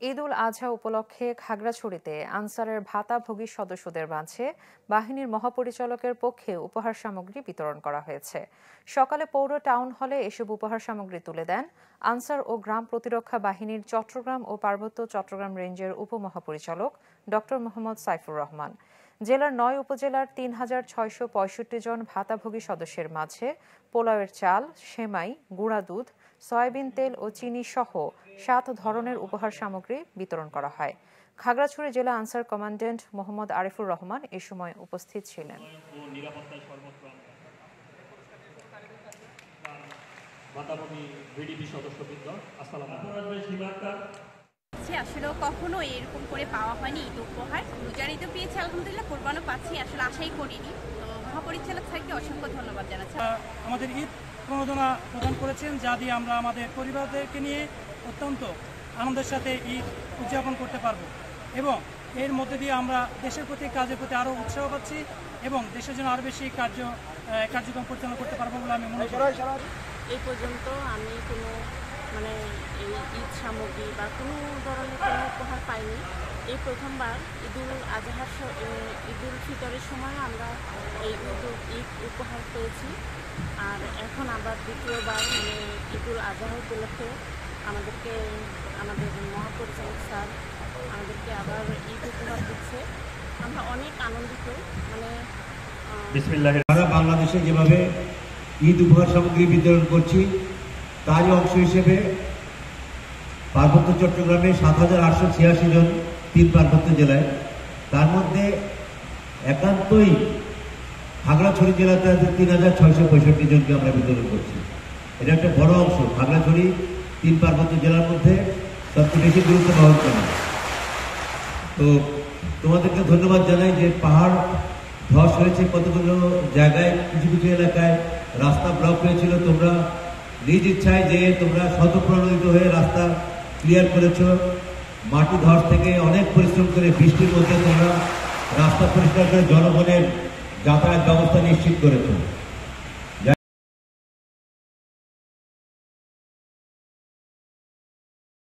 ঈদ উল আজহা উপলক্ষে খাগড়াছড়িতে আনসারের ভাতাভোগী সদস্যদের মাঝে বাহিনীর মহাপরিচালকের পক্ষে উপহার সামগ্রী বিতরণ করা হয়েছে। সকালে পৌর টাউন হলে এসব উপহার সামগ্রী তুলে দেন আনসার ও গ্রাম প্রতিরক্ষা বাহিনীর চট্টগ্রাম ও পার্বত্য চট্টগ্রাম রেঞ্জের উপমহাপরিচালক ডক্টর মোহাম্মদ সাইফুর রহমান। জেলার ৯ উপজেলার ৩,৬৬৫ জন ভাতাভোগী সদস্যের মাঝে পোলাওয়ের চাল, সেমাই, গুঁড়া দুধ, সয়াবিন তেল ও চিনি সহ ৭ ধরনের উপহার সামগ্রী বিতরণ করা হয়। খাগড়াছড়ি জেলা আনসার কমান্ড্যান্ট মোহাম্মদ আরিফুর রহমান এ সময় উপস্থিত ছিলেন। আসলে কখনো এরকম করে পাওয়া হয়নি ঈদ উপহার। রোজার ঈদও পেয়েছি আলহামদুলিল্লাহ, কোরবানও পাচ্ছি, আসলে আশাই করিনি। তো মহাপরিচালক স্যারকে অসংখ্য ধন্যবাদ জানাচ্ছি। আমাদের ঈদ প্রণোদনা প্রদান করেছেন, যা দিয়ে আমরা আমাদের পরিবারদেরকে নিয়ে অত্যন্ত আনন্দের সাথে ঈদ উদযাপন করতে পারবো এবং এর মধ্যে দিয়ে আমরা দেশের প্রতি কাজের প্রতি আরও উৎসাহ পাচ্ছি এবং দেশের জন্য আরও বেশি কার্যক্রম পরিচালনা করতে পারবো বলে আমি মনে করি। এই পর্যন্ত আমি কোনো এই ঈদ সামগ্রী বা কোনো ধরনের কোনো উপহার পাইনি। এই প্রথমবার ঈদ উল ফিতরের সময় আমরা এই ঈদ উপহার পেয়েছি। আর এখন আবার দ্বিতীয়বার ঈদ উল আজহা উপলক্ষে আমাদের মহাপরিচালক স্যার আমাদেরকে আবার ঈদ উপহার দিচ্ছে। আমরা অনেক আনন্দিত। সারা বাংলাদেশে যেভাবে ঈদ উপহার সামগ্রী বিতরণ করছি, তারই অংশ হিসেবে পার্বত্য চট্টগ্রামে ৭,৮৮৬ জন ৩ পার্বত্য জেলায়, তার মধ্যে একান্তই খাগড়াছড়ি জেলাতে ৩,৬৬৫ জনকে আমরা বিতরণ করছি। এটা একটা বড় অংশ। খাগড়াছড়ি ৩ পার্বত্য জেলার মধ্যে সবচেয়ে বেশি গুরুত্ব বহন করে। তো তোমাদেরকে ধন্যবাদ জানাই যে পাহাড় ধস হয়েছে কতগুলো জায়গায়, কিছু কিছু এলাকায় রাস্তা ব্লক হয়েছিল। তোমরা নিজ ইচ্ছায় যে তোমরা স্বতঃপ্রণোদিত হয়ে রাস্তা ক্লিয়ার করেছো। মাটি ধস থেকে অনেক পরিশ্রম করে বৃষ্টির মধ্যে তোমরা রাস্তা পরিষ্কার করে জনগণের যাতায়াত ব্যবস্থা নিশ্চিত করেছো।